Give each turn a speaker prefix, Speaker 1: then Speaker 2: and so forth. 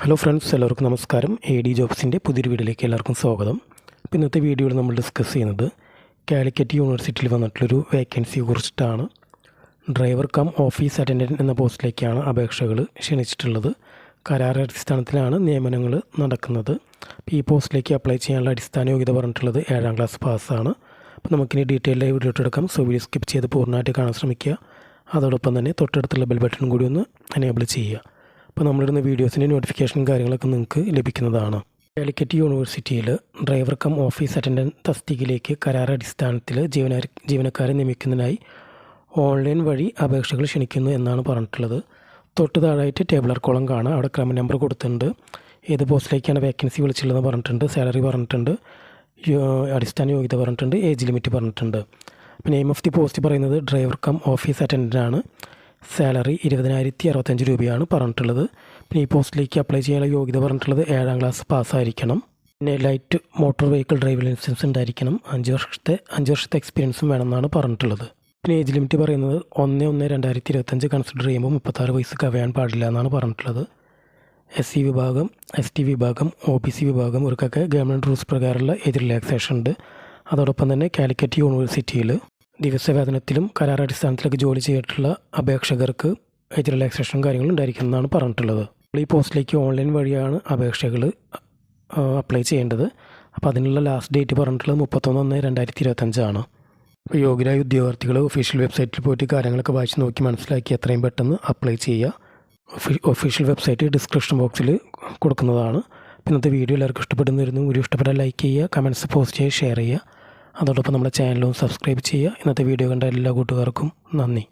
Speaker 1: Hello friends, എല്ലാവർക്കും നമസ്കാരം. AD ജോബ്സിൻ്റെ പുതിയൊരു വീഡിയോയിലേക്ക് എല്ലാവർക്കും സ്വാഗതം. അപ്പോൾ ഇന്നത്തെ വീഡിയോയിൽ നമ്മൾ ഡിസ്കസ് ചെയ്യുന്നത് കാലിക്കറ്റ് യൂണിവേഴ്സിറ്റിയിൽ വന്നിട്ടുള്ളൊരു വേക്കൻസിയെ കുറിച്ചിട്ടാണ്. ഡ്രൈവർ കം ഓഫീസ് അറ്റൻഡൻറ്റ് എന്ന പോസ്റ്റിലേക്കാണ് അപേക്ഷകൾ ക്ഷണിച്ചിട്ടുള്ളത്. കരാറടിസ്ഥാനത്തിലാണ് നിയമനങ്ങൾ നടക്കുന്നത്. ഈ പോസ്റ്റിലേക്ക് അപ്ലൈ ചെയ്യാനുള്ള അടിസ്ഥാന യോഗ്യത പറഞ്ഞിട്ടുള്ളത് 7ാം ക്ലാസ് പാസ്സാണ്. അപ്പോൾ നമുക്കിനി ഡീറ്റെയിലായി വീഡിയോ എടുക്കാം. സോ വീഡിയോ സ്കിപ്പ് ചെയ്ത് പൂർണ്ണമായിട്ട് കാണാൻ ശ്രമിക്കുക. അതോടൊപ്പം തന്നെ തൊട്ടടുത്തുള്ള ബെൽ ബട്ടൺ കൂടി ഒന്ന് എനേബിൾ ചെയ്യുക. അപ്പോൾ നമ്മളിടുന്ന വീഡിയോസിൻ്റെ നോട്ടിഫിക്കേഷനും കാര്യങ്ങളൊക്കെ നിങ്ങൾക്ക് ലഭിക്കുന്നതാണ്. കാലിക്കറ്റ് യൂണിവേഴ്സിറ്റിയിൽ ഡ്രൈവർ കം ഓഫീസ് അറ്റൻഡൻറ്റ് തസ്തികയിലേക്ക് കരാറടിസ്ഥാനത്തിൽ ജീവനക്കാരെ നിയമിക്കുന്നതിനായി ഓൺലൈൻ വഴി അപേക്ഷകൾ ക്ഷണിക്കുന്നു എന്നാണ് പറഞ്ഞിട്ടുള്ളത്. തൊട്ട് താഴായിട്ട് ടേബിളർ കോളം കാണാം. അവിടെ ക്രമ നമ്പർ കൊടുത്തിട്ടുണ്ട്. ഏത് പോസ്റ്റിലേക്കാണ് വേക്കൻസി വിളിച്ചിട്ടുള്ളതെന്ന് പറഞ്ഞിട്ടുണ്ട്. സാലറി പറഞ്ഞിട്ടുണ്ട്. അടിസ്ഥാന യോഗ്യത പറഞ്ഞിട്ടുണ്ട്. ഏജ് ലിമിറ്റ് പറഞ്ഞിട്ടുണ്ട്. അപ്പോൾ നെയിം ഓഫ് ദി പോസ്റ്റ് പറയുന്നത് ഡ്രൈവർ കം ഓഫീസ് അറ്റൻഡൻ്റ് ആണ്. സാലറി 20,065 രൂപയാണ് പറഞ്ഞിട്ടുള്ളത്. പിന്നെ ഈ പോസ്റ്റിലേക്ക് അപ്ലൈ ചെയ്യാനുള്ള യോഗ്യത പറഞ്ഞിട്ടുള്ളത് 7ാം ക്ലാസ് പാസ്സായിരിക്കണം. പിന്നെ light motor vehicle driving licence ഉണ്ടായിരിക്കണം. 5 വർഷത്തെ എക്സ്പീരിയൻസും വേണമെന്നാണ് പറഞ്ഞിട്ടുള്ളത്. പിന്നെ ഏജ് ലിമിറ്റ് പറയുന്നത് 1/1/2025 കൺസിഡർ ചെയ്യുമ്പോൾ 36 വയസ്സ് കവിയാൻ പാടില്ല എന്നാണ് പറഞ്ഞിട്ടുള്ളത്. SC വിഭാഗം, ST വിഭാഗം, OBC വിഭാഗം ഇവർക്കൊക്കെ ഗവൺമെൻറ് റൂൾസ് പ്രകാരമുള്ള ഏജ് റിലാക്സേഷൻ ഉണ്ട്. അതോടൊപ്പം തന്നെ കാലിക്കറ്റ് യൂണിവേഴ്സിറ്റിയിൽ ദിവസവേതനത്തിലും കരാറടിസ്ഥാനത്തിലൊക്കെ ജോലി ചെയ്തിട്ടുള്ള അപേക്ഷകർക്ക് ഏജ് റിലാക്സേഷനും കാര്യങ്ങളും ഉണ്ടായിരിക്കുന്നതാണ് പറഞ്ഞിട്ടുള്ളത്. ഈ പോസ്റ്റിലേക്ക് ഓൺലൈൻ വഴിയാണ് അപേക്ഷകൾ അപ്ലൈ ചെയ്യേണ്ടത്. അപ്പോൾ അതിനുള്ള ലാസ്റ്റ് ഡേറ്റ് പറഞ്ഞിട്ടുള്ളത് 31/1/2025 ആണ്. അപ്പോൾ യോഗ്യരായ ഉദ്യോഗാർത്ഥികൾ ഒഫീഷ്യൽ വെബ്സൈറ്റിൽ പോയിട്ട് കാര്യങ്ങളൊക്കെ വായിച്ച് നോക്കി മനസ്സിലാക്കി എത്രയും പെട്ടെന്ന് അപ്ലൈ ചെയ്യുക. ഒഫീഷ്യൽ വെബ്സൈറ്റ് ഡിസ്ക്രിപ്ഷൻ ബോക്സിൽ കൊടുക്കുന്നതാണ്. ഇന്നത്തെ വീഡിയോ എല്ലാവർക്കും ഇഷ്ടപ്പെടുന്നിരുന്നു. വീഡിയോ ഇഷ്ടപ്പെട്ടാൽ ലൈക്ക് ചെയ്യുക, കമൻറ്റ്സ് പോസ്റ്റ് ചെയ്യുക, ഷെയർ ചെയ്യുക. അതോടൊപ്പം നമ്മുടെ ചാനലും സബ്സ്ക്രൈബ് ചെയ്യുക. ഇന്നത്തെ വീഡിയോ കണ്ട എല്ലാ കൂട്ടുകാർക്കും നന്ദി.